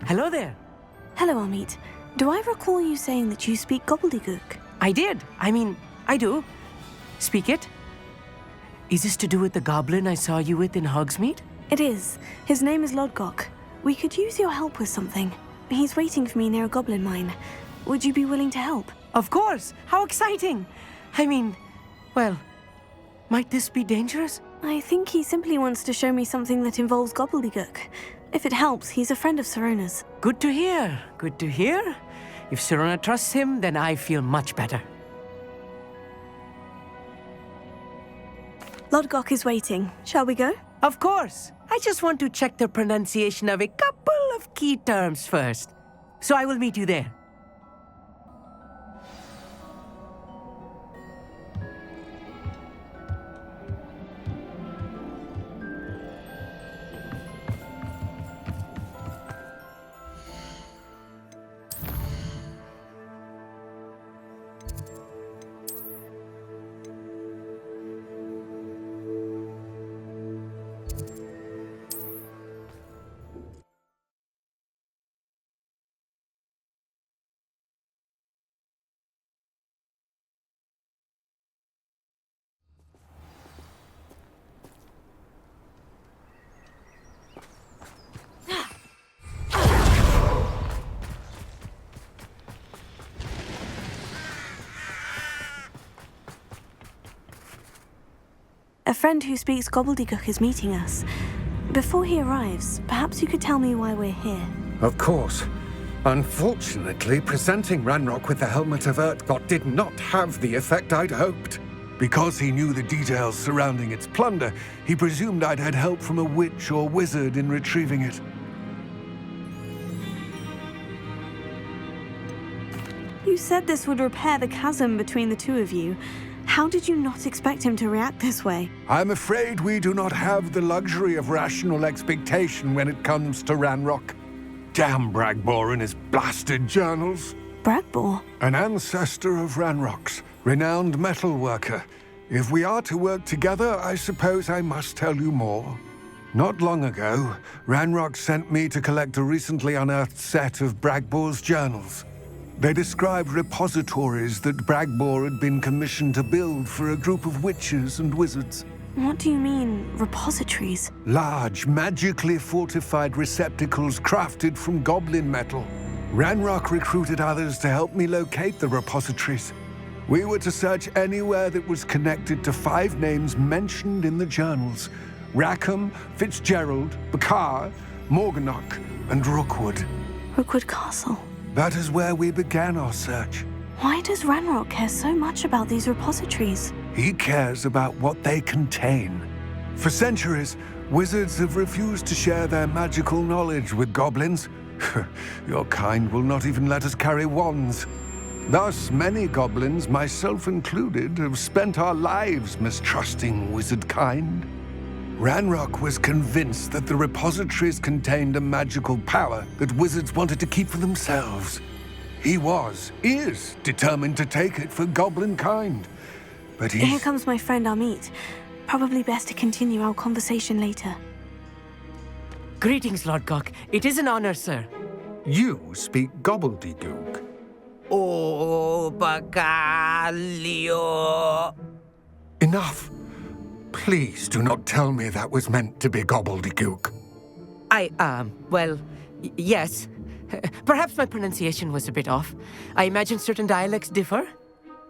Hello there. Hello, Amit. Do I recall you saying that you speak Gobbledegook? I did. I do. Speak it. Is this to do with the goblin I saw you with in Hogsmeade? It is. His name is Lodgok. We could use your help with something. He's waiting for me near a goblin mine. Would you be willing to help? Of course. How exciting. Well, might this be dangerous? I think he simply wants to show me something that involves Gobbledegook. If it helps, he's a friend of Sirona's. Good to hear. Good to hear. If Sirona trusts him, then I feel much better. Lodgok is waiting. Shall we go? Of course. I just want to check the pronunciation of a couple of key terms first. So I will meet you there. A friend who speaks Gobbledegook is meeting us. Before he arrives, perhaps you could tell me why we're here. Of course. Unfortunately, presenting Ranrok with the Helmet of Urtkot did not have the effect I'd hoped. Because he knew the details surrounding its plunder, he presumed I'd had help from a witch or wizard in retrieving it. You said this would repair the chasm between the two of you. How did you not expect him to react this way? I'm afraid we do not have the luxury of rational expectation when it comes to Ranrok. Damn Bragbor and his blasted journals. Bragbor? An ancestor of Ranrok's, renowned metal worker. If we are to work together, I suppose I must tell you more. Not long ago, Ranrok sent me to collect a recently unearthed set of Bragbor's journals. They described repositories that Bragbor had been commissioned to build for a group of witches and wizards. What do you mean, repositories? Large, magically fortified receptacles crafted from goblin metal. Ranrok recruited others to help me locate the repositories. We were to search anywhere that was connected to 5 names mentioned in the journals: Rackham, Fitzgerald, Bakar, Morganach, and Rookwood. Rookwood Castle. That is where we began our search. Why does Ranrok care so much about these repositories? He cares about what they contain. For centuries, wizards have refused to share their magical knowledge with goblins. Your kind will not even let us carry wands. Thus, many goblins, myself included, have spent our lives mistrusting wizard kind. Ranrok was convinced that the repositories contained a magical power that wizards wanted to keep for themselves. He is determined to take it for goblin kind. But Here comes my friend Amit. Probably best to continue our conversation later. Greetings, Lodgok. It is an honor, sir. You speak Gobbledegook. Oh, Bagalio. Enough. Please do not tell me that was meant to be Gobbledegook. Yes. Perhaps my pronunciation was a bit off. I imagine certain dialects differ.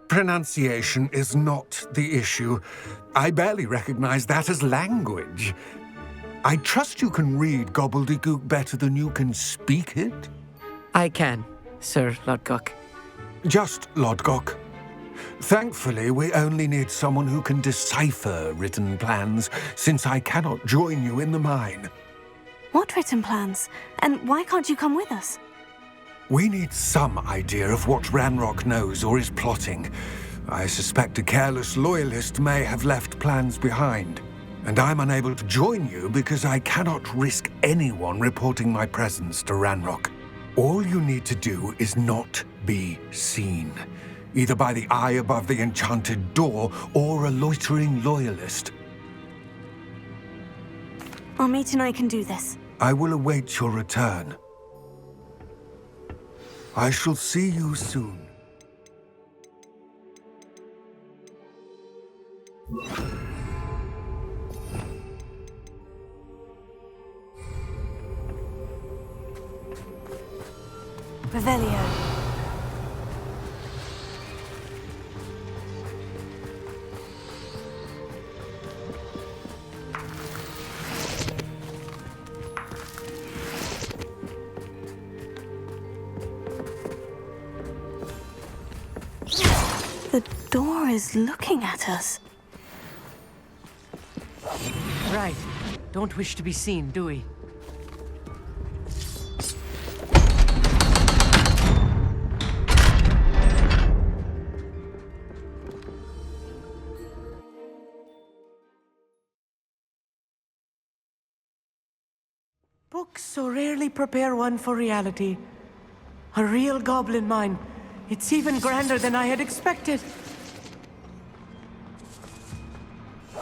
Pronunciation is not the issue. I barely recognize that as language. I trust you can read Gobbledegook better than you can speak it? I can, Sir Lodgok. Just Lodgok. Thankfully, we only need someone who can decipher written plans, since I cannot join you in the mine. What written plans? And why can't you come with us? We need some idea of what Ranrok knows or is plotting. I suspect a careless loyalist may have left plans behind. And I'm unable to join you because I cannot risk anyone reporting my presence to Ranrok. All you need to do is not be seen, either by the eye above the enchanted door or a loitering loyalist. Amit and I can do this. I will await your return. I shall see you soon. Revelio. The door is looking at us. Right. Don't wish to be seen, do we? Books so rarely prepare one for reality. A real goblin mine. It's even grander than I had expected.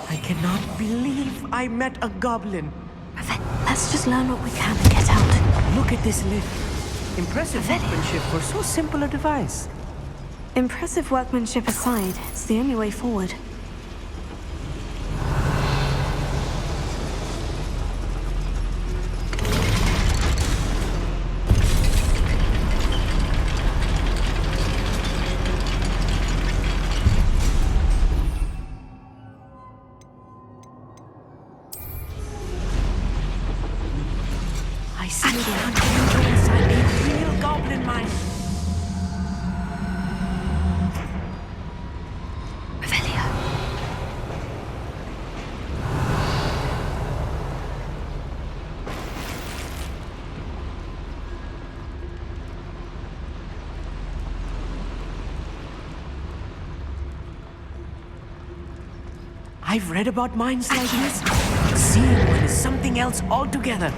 I cannot believe I met a goblin. Let's just learn what we can and get out. Look at this lift. Impressive workmanship for so simple a device. Impressive workmanship aside, it's the only way forward. I see the hunter inside a real goblin mine. Revelio. I've read about mines like this. Seeing one is something else altogether.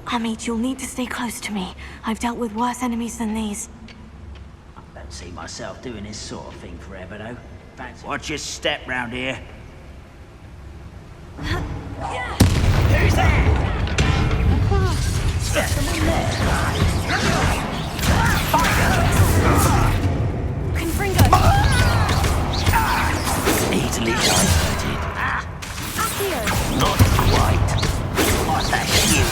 Amit, you'll need to stay close to me. I've dealt with worse enemies than these. I don't see myself doing this sort of thing forever, though. Watch your step round here. Who's there? Confringo! Easily diverted. Accio! Not quite. What's that you?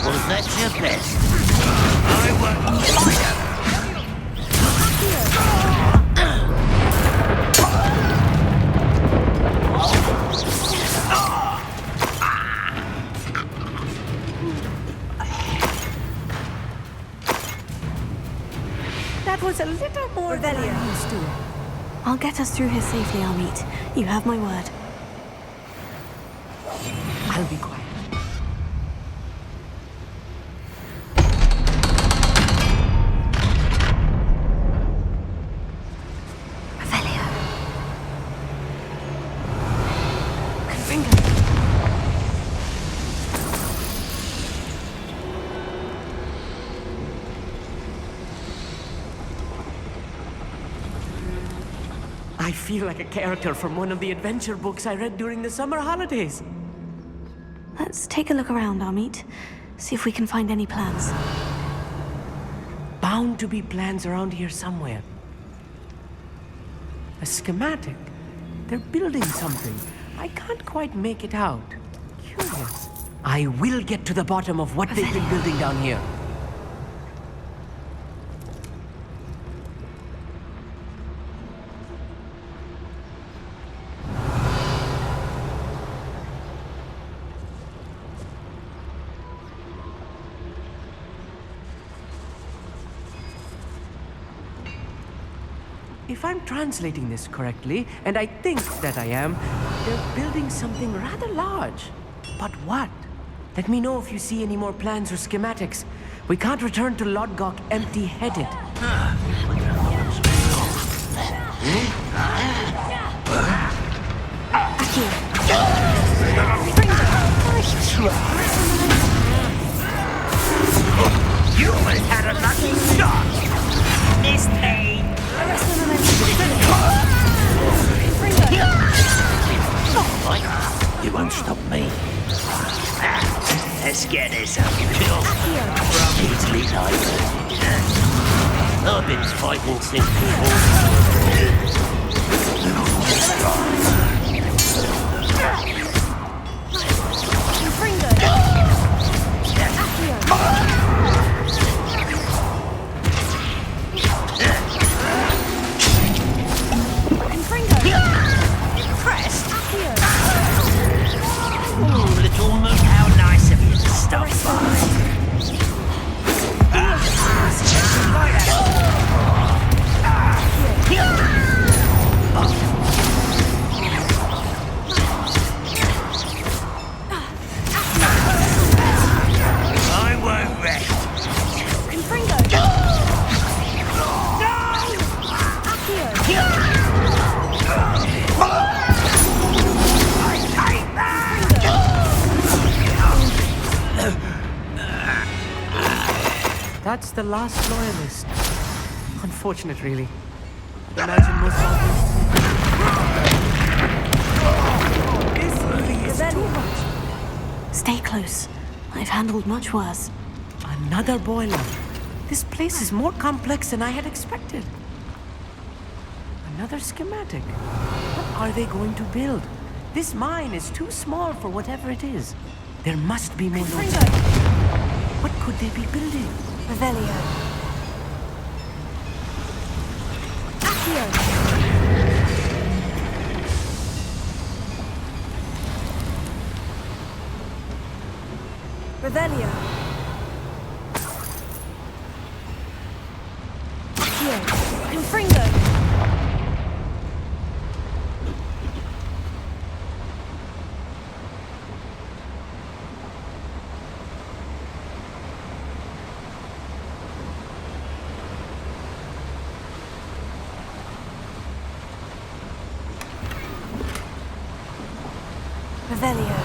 Was that your best? I won't fight. That was a little more than I'm used to. I'll get us through here safely, Amit. You have my word. I'll be quiet. Revelio. Confringo. I feel like a character from one of the adventure books I read during the summer holidays. Let's take a look around, Amit. See if we can find any plans. Bound to be plans around here somewhere. A schematic. They're building something. I can't quite make it out. Curious. I will get to the bottom of what they've been building down here. If I'm translating this correctly, and I think that I am, they're building something rather large. But what? Let me know if you see any more plans or schematics. We can't return to Lodgok empty-headed. You almost had a lucky shot! Goblins fighting since before. Little moon, how nice of you to stop by. I won't rest. That's the last loyalist. Unfortunate, really. I'd imagine most obvious. This really is too much. Stay close. I've handled much worse. Another boiler. This place is more complex than I had expected. Another schematic. What are they going to build? This mine is too small for whatever it is. There must be more notes. What could they be building? Revelio. Accio. Revelio. Accio. Confringo. Revelio.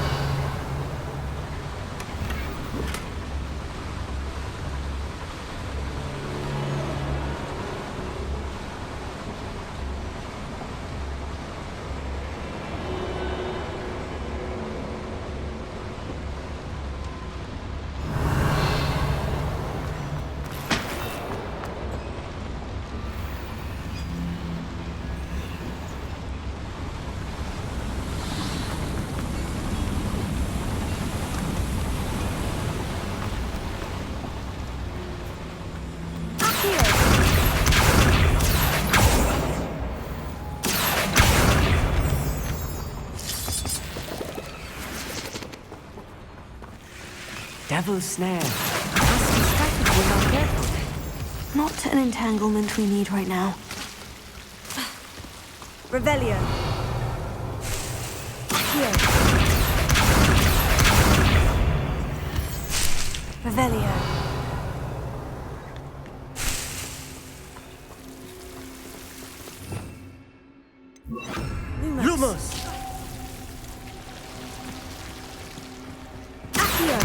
Devil's snare. Must distract if we're not careful. Not an entanglement we need right now. Revelio. Accio. Revelio. Lumos! Accio.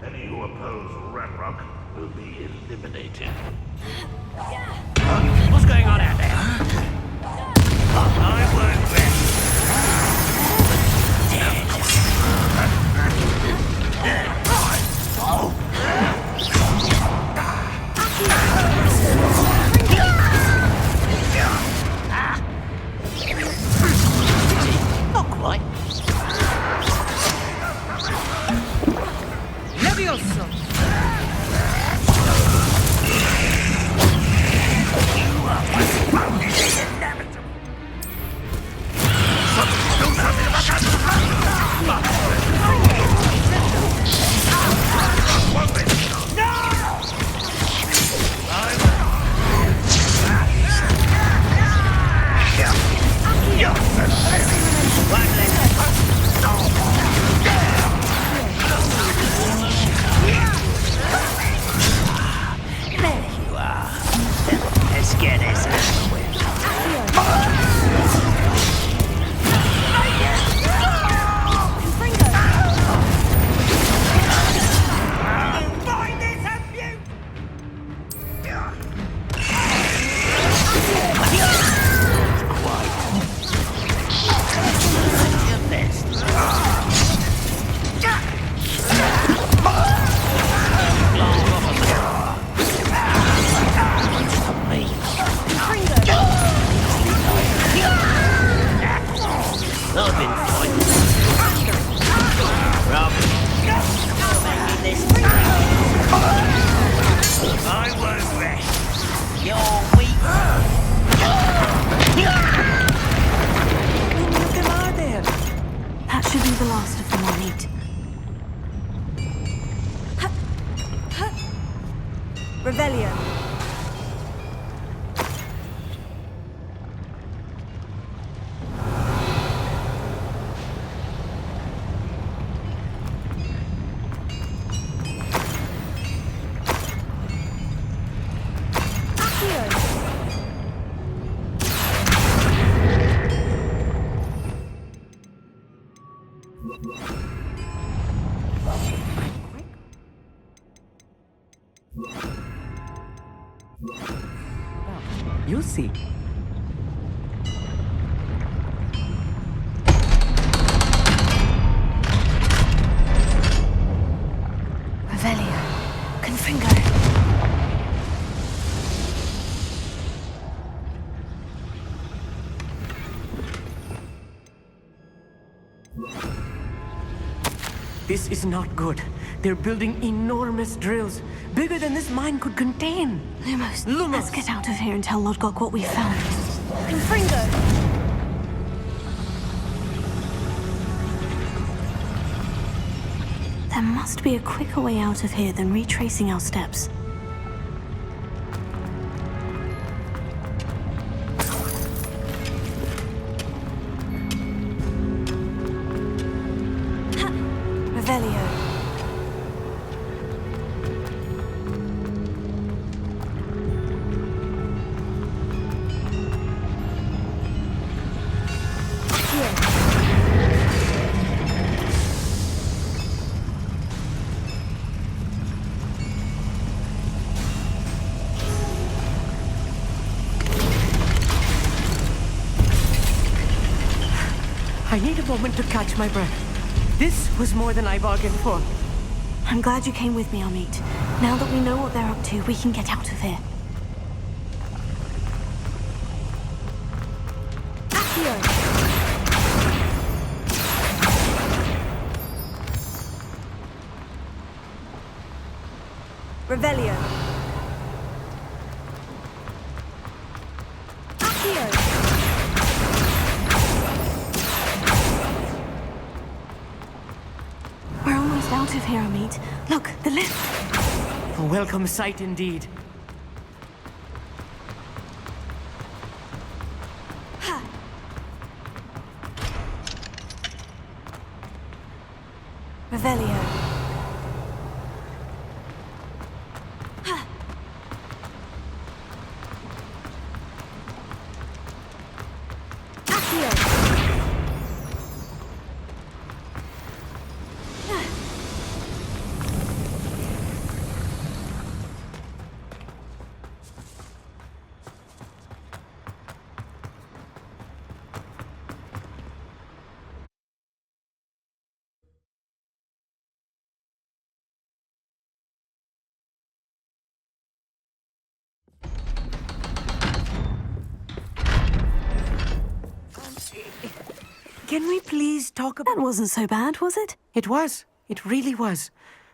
Any who oppose Ranrok will be eliminated. What's going on out there? I won't rest. Not quite. Levioso! You'll see. Revelio. Confringo. This is not good. They're building enormous drills, bigger than this mine could contain. Lumos. Lumos! Let's get out of here and tell Lodgok what we found. Confringo. There must be a quicker way out of here than retracing our steps. Revelio. I need a moment to catch my breath. This was more than I bargained for. I'm glad you came with me, Amit. Now that we know what they're up to, we can get out of here. Accio! Revelio. Accio! We're almost out of here, Amit. Look, the lift. A welcome sight indeed. Revelio. Accio! Can we please talk about... That wasn't so bad, was it? It was. It really was.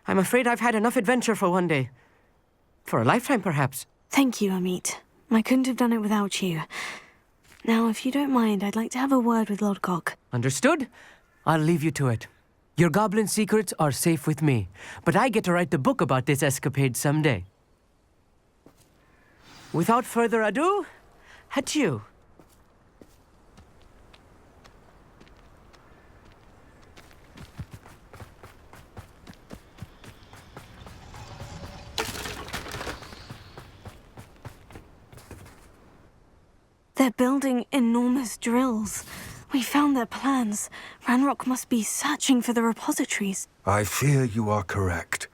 I'm afraid I've had enough adventure for one day. For a lifetime, perhaps. Thank you, Amit. I couldn't have done it without you. Now, if you don't mind, I'd like to have a word with Lodgok. Understood? I'll leave you to it. Your goblin secrets are safe with me, but I get to write the book about this escapade someday. Without further ado, adieu. They're building enormous drills. We found their plans. Ranrok must be searching for the repositories. I fear you are correct.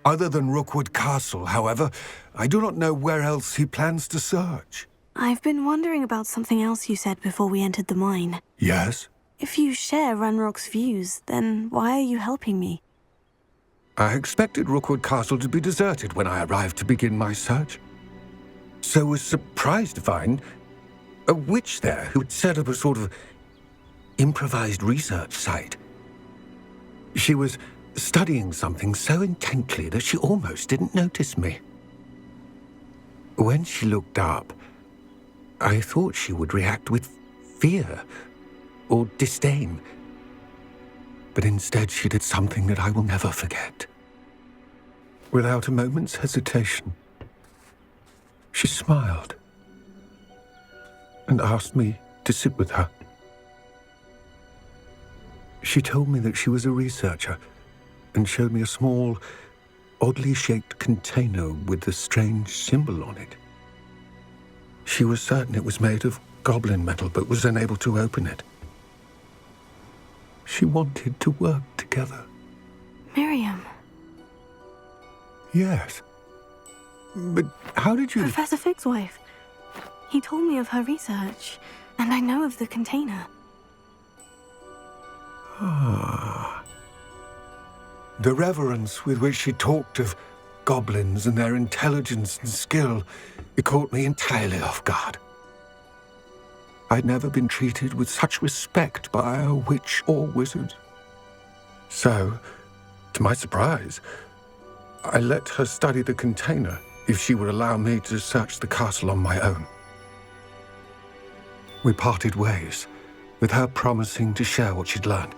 Other than Rookwood Castle, however, I do not know where else he plans to search. I've been wondering about something else you said before we entered the mine. Yes? If you share Ranrock's views, then why are you helping me? I expected Rookwood Castle to be deserted when I arrived to begin my search. So was surprised to find a witch there who had set up a sort of improvised research site. She was studying something so intently that she almost didn't notice me. When she looked up, I thought she would react with fear or disdain. But instead she did something that I will never forget. Without a moment's hesitation, she smiled and asked me to sit with her. She told me that she was a researcher and showed me a small, oddly shaped container with a strange symbol on it. She was certain it was made of goblin metal, but was unable to open it. She wanted to work together. Miriam. Yes. But how did you... Professor Fig's wife. He told me of her research, and I know of the container. The reverence with which she talked of goblins and their intelligence and skill, it caught me entirely off guard. I'd never been treated with such respect by a witch or wizard. So, to my surprise, I let her study the container if she would allow me to search the castle on my own. We parted ways, with her promising to share what she'd learned.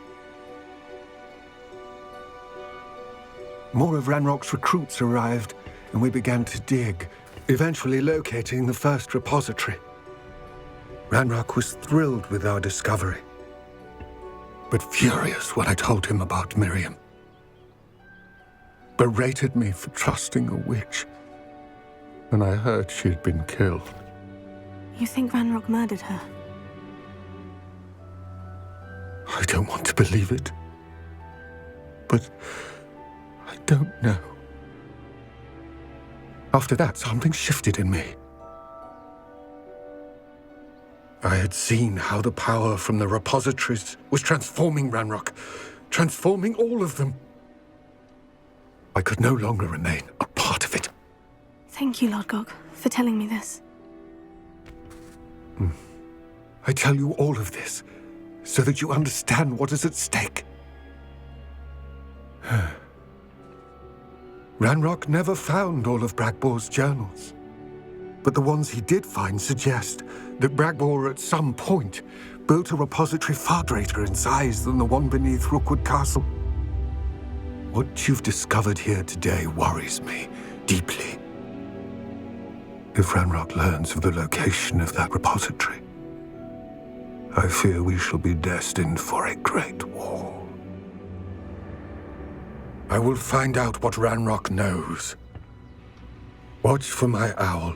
More of Ranrok's recruits arrived, and we began to dig, eventually locating the first repository. Ranrok was thrilled with our discovery, but furious when I told him about Miriam. Berated me for trusting a witch, and I heard she'd been killed. You think Ranrok murdered her? I don't want to believe it, but I don't know. After that, something shifted in me. I had seen how the power from the repositories was transforming Ranrok, transforming all of them. I could no longer remain a part of it. Thank you, Lodgok, for telling me this. I tell you all of this so that you understand what is at stake. Ranrok never found all of Bragbor's journals, but the ones he did find suggest that Bragbor at some point built a repository far greater in size than the one beneath Rookwood Castle. What you've discovered here today worries me deeply. If Ranrok learns of the location of that repository, I fear we shall be destined for a great war. I will find out what Ranrok knows. Watch for my owl